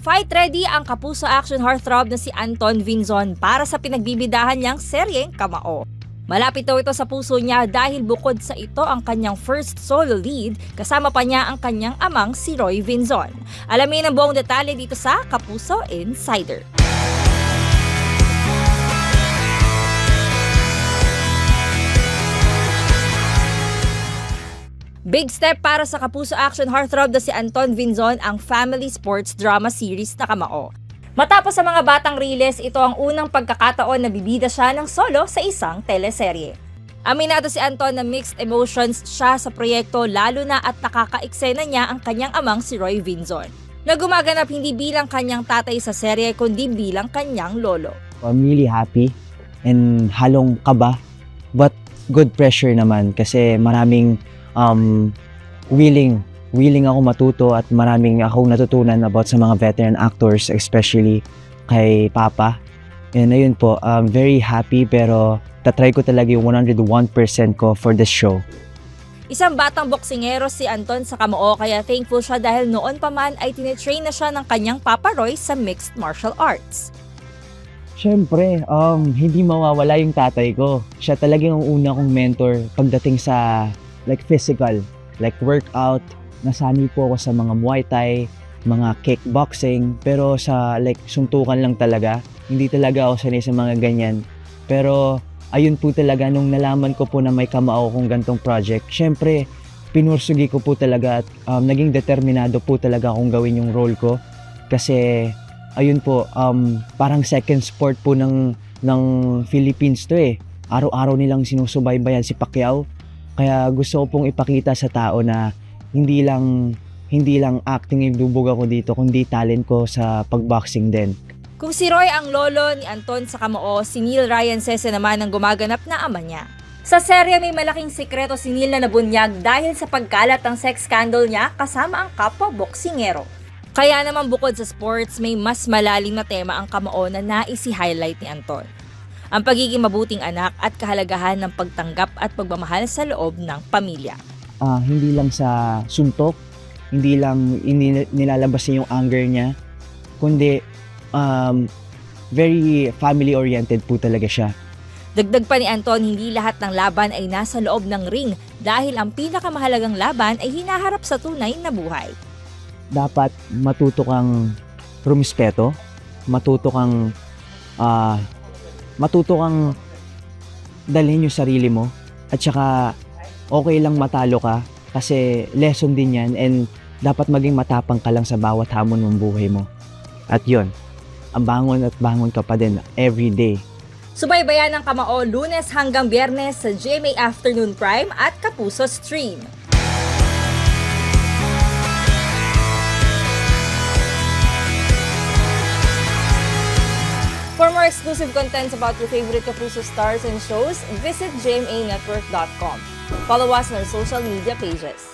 Fight ready ang kapuso action heartthrob na si Anton Vinzon para sa pinagbibidahan niyang seryeng Kamao. Malapit daw ito sa puso niya dahil bukod sa ito ang kanyang first solo lead, kasama pa niya ang kanyang amang si Roy Vinzon. Alamin ang buong detalye dito sa Kapuso Insider. Big step para sa kapuso action heartthrob na si Anton Vinzon ang family sports drama series na Kamao. Matapos sa mga batang riles, ito ang unang pagkakataon na bibida siya ng solo sa isang teleserye. Aminado si Anton na mixed emotions siya sa proyekto lalo na at nakakaeksena niya ang kanyang amang si Roy Vinzon, na gumaganap hindi bilang kanyang tatay sa serye kundi bilang kanyang lolo. I'm really happy and halong kaba but good pressure naman kasi maraming willing ako matuto at maraming akong natutunan about sa mga veteran actors, especially kay Papa. And ayun po, I'm very happy pero tatry ko talaga yung 101% ko for this show. Isang batang boksingero si Anton sa Kamao kaya thankful siya dahil noon pa man ay tinetrain na siya ng kanyang Papa Roy sa mixed martial arts. Siyempre, hindi mawawala yung tatay ko. Siya talagang ang una kong mentor pagdating sa like physical, like workout. Nasanay po ako sa mga Muay Thai, mga kickboxing, pero sa like suntukan lang talaga. Hindi talaga ako sanay sa mga ganyan. Pero ayun po talaga nung nalaman ko po na may Kamao kong gantong project, syempre pinursugi ko po talaga at naging determinado po talaga akong gawin yung role ko. Kasi ayun po, parang second sport po ng Philippines to eh. Araw-araw nilang sinusubaybayan si Pacquiao. Kaya gusto ko pong ipakita sa tao na hindi lang acting yung dubog ako dito, kundi talent ko sa pagboxing din. Kung si Roy ang lolo ni Anton sa Kamao, si Neil Ryan Sese naman ang gumaganap na ama niya. Sa serye may malaking sikreto si Neil na nabunyag dahil sa pagkalat ng sex scandal niya kasama ang kapwa boksingero. Kaya naman bukod sa sports, may mas malalim na tema ang Kamao na nais i-highlight ni Anton. Ang pagiging mabuting anak at kahalagahan ng pagtanggap at pagmamahal sa loob ng pamilya. Hindi lang sa suntok, hindi lang nilalabas niya yung anger niya, kundi very family-oriented po talaga siya. Dagdag pa ni Anton, hindi lahat ng laban ay nasa loob ng ring dahil ang pinakamahalagang laban ay hinaharap sa tunay na buhay. Dapat matuto kang rumispeto, matuto kang dalhin yung sarili mo at saka okay lang matalo ka kasi lesson din yan and dapat maging matapang ka lang sa bawat hamon ng buhay mo. At yun, ang bangon at bangon ka pa din every day. Subaybayan ang Kamao Lunes hanggang Biyernes sa GMA Afternoon Prime at Kapuso Stream. For more exclusive contents about your favorite Kapuso stars and shows, visit gmanetwork.com. Follow us on our social media pages.